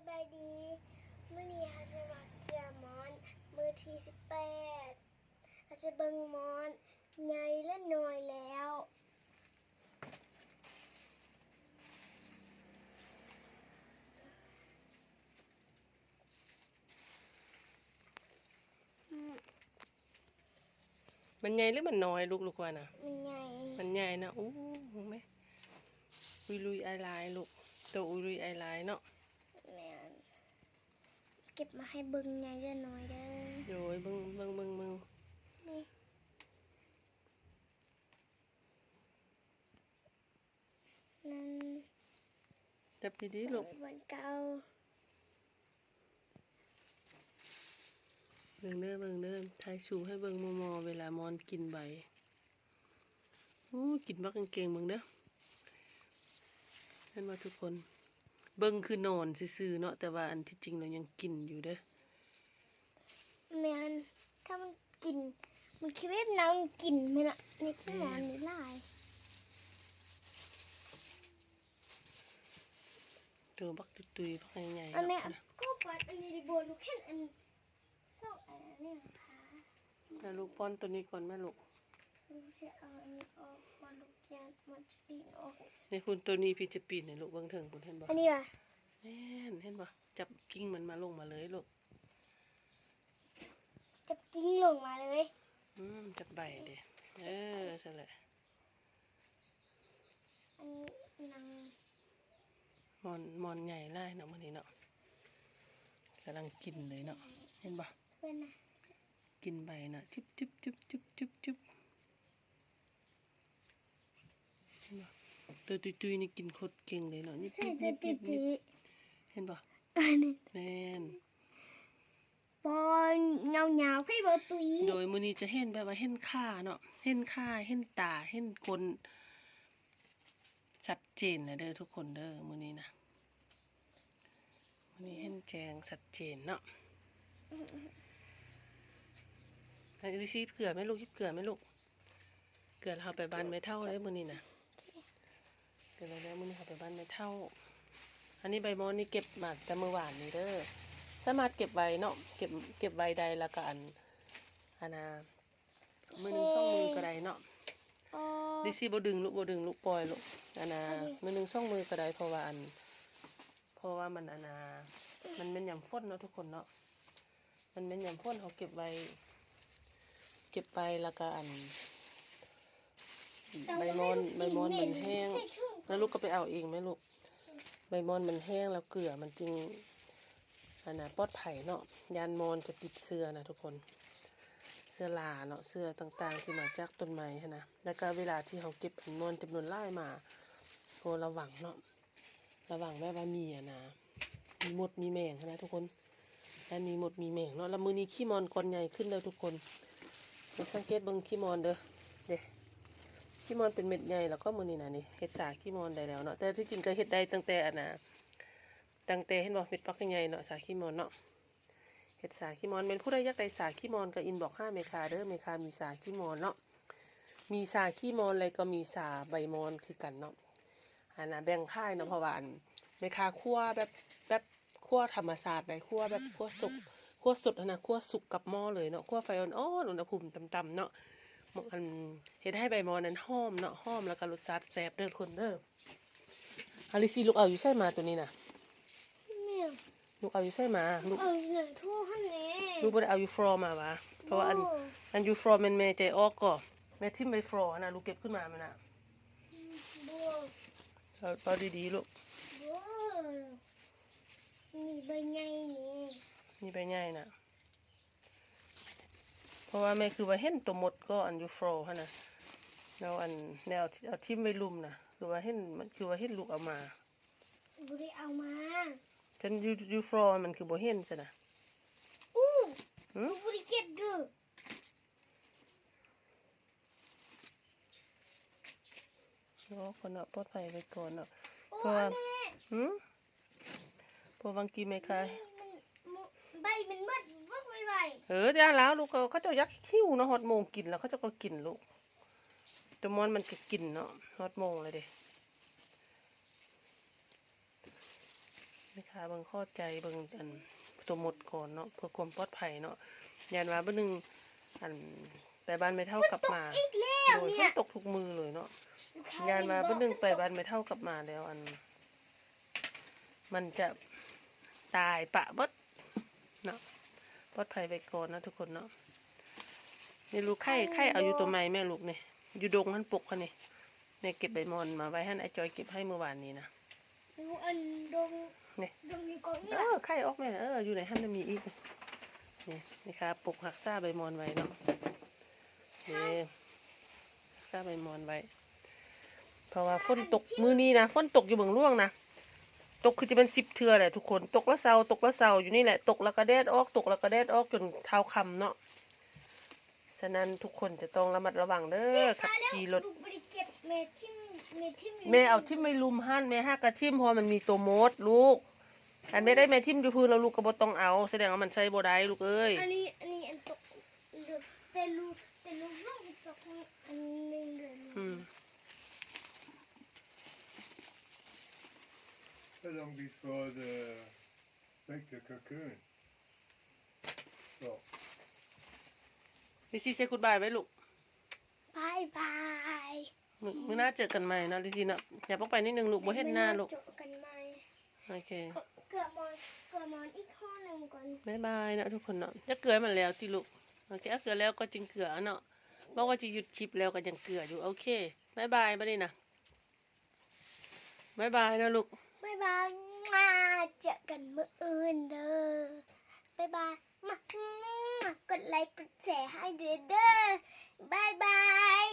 บายดีมื้อนี้เราจะมาเกี่ยมอนมื้อที่18เราจะเบิ่งมอนใหญ่และน้อยแล้วมันใหญ่หรือมันน้อยลูกว่านะมันใหญ่ มันใหญ่นะอู้หูไหมอุยลุยไอลายลูกตัวอุยลุยไอลายเนาะแม่นเก็บมาให้เบิ่งใหญ่และน้อยเด้อ โดยเบิ่งนี่นั่น จับดีๆลูก วันเก่า เบิ่งเด้อทายชูให้เบิ่งมอเวลามอนกินใบอู้กินบักกางเกงเบิ่งเด้อเห็นว่าทุกคนเบิ่งคือนอนซื่อๆเนาะแต่ว่าอันที่จริงเรายังกินอยู่เด้อ แม่นถ้ามันกินมันคิดว่าน้ำกินมันอะในขี้หมอนนี่หลาย ตัวบักตุยๆบักใหญ่ๆ อัน เนาะ แม่ก็ปัดอันนี้ดิโบลูกแค่อันสองอันนี้นะคะ แต่ลูกป้อนตัวนี้ก่อนแม่ลูก ลูกจะเอาอันนี้ออกมาลูกยันมันจะปีนออก ในคุณตัวนี้พี่จะปีนให้ลูกเบิ่งเถิงคุณเห็นบ่ อันนี้ว่ะ เห็นบ่จับกิ้งมันมาลงมาเลยลูก จะกิ้งลงมาเลย จับใบเด้ใช่แหละ อันนี้นาง มอนใหญ่ไล่เนาะมื้อนี้เนาะกำลังกินเลยเนาะเห็นบ่ เพื่อนนะ กินใบน่ะจุ๊บเห็นบ่ตัวตุยๆนี่กินโคตรเก่งเลยเนาะนี่ ใส่ตัวติด เห็นบ่ อันนี้ แม่น บอลเงาให้เบอร์ตุย โดยมื้อนี้จะเห็นแบบว่าเห็นขาเนาะเห็นขาเห็นตาเห็นกลชัดเจนนะเด้อทุกคนเด้อมื้อนี้นะมื้อนี้เห็นแจงชัดเจนเนาะให้ดิซี่เกลือไหมลูกเกลือไหมลูกเกลือเราไปบ้านไม่เท่าเลยมื้อนี้นะเกลือแล้วมื้อนี้เราไปบ้านไม่เท่าอันนี้ใบมอนนี่เก็บมาแต่เมื่อวานนี้เด้อสามารถเก็บไว้เนาะเก็บไว้ใดแล้วก็อันน่ะมื้อนึง2มือก็ได้เนาะ ดิซี่บ่ดึงลูกปล่อยลูกอันน่ะมือหนึ่ง2มือก็ได้เพราะว่ามันอันน่ะมันเป็นยำฟ้นเนาะทุกคนเนาะมันเป็นยำฟ้นเขาเก็บไปแล้วก็ใบมอนมันแห้งแล้วลูกก็ไปเอาเองไหมลูกใบมอนมันแห้งแล้วเกลือมันจริงอันน่ะปลอดภัยเนาะยานมอนจะติดเสื้อนะทุกคนเสื้อลาเนาะเสื้อต่างๆที่มาจากต้นไม้นะแล้วก็เวลาที่เขาเก็บนวลจำนวนไล่มาโอ้ระวังเนาะระวังแม่ว่ามีนะมีมดมีแมงนะทุกคนแล้วมีมดมีแมงเนาะแล้วมือนี้ขี้มอนก้อนใหญ่ขึ้นแล้วทุกคนสังเกตเบิ่งขี้มอนเด้อเด้ขี้มอนเป็นเม็ดใหญ่แล้วก็มือนี้นะนี่เฮ็ดสาขี้มอนได้แล้วเนาะแต่ที่จริงก็เฮ็ดได้ตั้งแต่เห็นบ่เม็ดปักใหญ่เนาะสาขี้มอนเนาะเฮ็ดสาขี้มอนเป็นผู้ใดอยากได้สาขี้มอนก็อินบอก5เมคาเด้อเมคามีสาขี้มอนเนาะมีสาขี้มอนอะไรก็มีสาใบมอนคือกันเนาะอันน่ะแบ่งค่ายเนาะเพราะว่าเมคาคั่วแบบคั่วธรรมชาติได้คั่วแบบคั่วสุกคั่วสดนะคั่วสุกกับหม้อเลยเนาะคั่วไฟอ่อนๆอุณหภูมิต่ำๆเนาะอันเฮ็ดให้ใบมอนนั้นหอมเนาะหอมแล้วก็รสชาติแซ่บเด้อคนเด้ออลิซีลูกเอาอยู่ใช่มาตัวนี้น่ะ เนี่ย ลูกเอาอยู่ใช่มาลูก เอาหนังทั่วข้างใน ลูกบ่ได้เอาอยู่ฟลอร์มาวะเพราะว่าอันอยู่ฟลอร์มันแม่ใจออกก็แม่ทิ่มไปฟลอร์นะลูกเก็บขึ้นมามันน่ะ บัว เอาดีๆลูก บัวมีใบใหญ่นี่ นี่ใบใหญ่น่ะเพราะว่าแม่คือว่าเห็นตัวหมดก็อันอยู่ฟลอร์หั่นน่ะแล้วอันแนวเอาทิ่มไว้ลุมน่ะคือว่าเห็นมันคือว่าเห็นลูกเอามา บุได้เอามา ฉันอยู่ฟลอร์มันคือบ่เห็นซะนะ อู้ หือ บุได้เก็บดู โอ้คนเนาะปลอดภัยไว้ก่อนเนาะ โอ้ เพราะว่า แม่ เพราะบางทีแม่ค่ะ ใบมันมืดวักไว เดี๋ยวแล้วลูกเขาเจ้ายักหิ้วเนาะฮอดโมงกินแล้วเขาเจ้าก็กินลูกตัวมอนมันก็กินเนาะฮอดโมงเลยเด้ นะคะเบิ่งข้อใจเบิ่งอันตัวหมดก่อนเนาะเพื่อความปลอดภัยเนาะยานว่าเบิ่งหนึงอันไปบ้านไม่เท่ากลับมา อีกแล้ว โดย เนี่ ฝ ย นตกทุกมือเลยเนาะยานมาเบิ่งหนึงไปบ้านไม่เท่ากลับมาแล้วอัน มันจะตายปะเบิดเนาะปลอดภัยไปก่อนนะทุกคนเนาะนี่ลูกไข่เอาอยู่ตัวใหม่แม่ลูกนี่อยู่ดงมันปกค่ะนี่แม่เก็บใบมอนมาไว้ให้ไอ้จอยเก็บให้เมื่อวานนี้นะ ดูอันดง นี่ ดงมีกองนี่ ไข่ออกแม่อยู่ไหนให้มันมีอีกนี่นะคะปกหักซ่าใบมอนไว้เนาะนี่ซ่าใบมอนไว้เพราะว่าฝนตกมือนี้นะฝนตกอยู่เบื้องล่วงนะตกคือจะเป็น10 เทื่อแหละทุกคนตกละเซาอยู่นี่แหละตกแล้วก็แดดออกตกแล้วก็แดดออกจนเท้าค่ำเนาะฉะนั้นทุกคนจะต้องระมัดระวังเด้อขับขี่รถ ลูกบริเก็บเมทิม แม่เอาทิ่มไม่ลุมหั่นแม่หักกระทิ่มเพอมันมีตัวมดลูกอันไม่ได้แม่ทิ่มอยู่พื้นแล้วลูกก็บ่ต้องเอาแสดงว่ามันใส่บ่ได้ลูกเอ้ย อันนี้อันตกแต่ลูกน้องตกอันนึงเลย How long before the make the cocoon? Well, ลิซี่เซกุดบายไว้ลูก บายบาย มื้อหน้าเจอกันใหม่นะลิซี่นะอย่าต้องไปนิดนึงลูกบ่เห็นหน้าลูก เจอกันใหม่ โอเค เกือบมอนอีกข้อหนึ่งก่อน บ๊ายบายนะทุกคนเนาะจะเกลือมันแล้วติลูกโอเคเอาเกลือแล้วก็จึงเกลือเนาะบอกว่าจะหยุดคลิปแล้วก็ยังเกลืออยู่โอเคบ๊ายบายบัดนี้นะบ๊ายบายนะลูก บายบายมาเจอกันมื้ออื่นเด้อบายบายมากดไลค์กดแชร์ให้เด้อบายบาย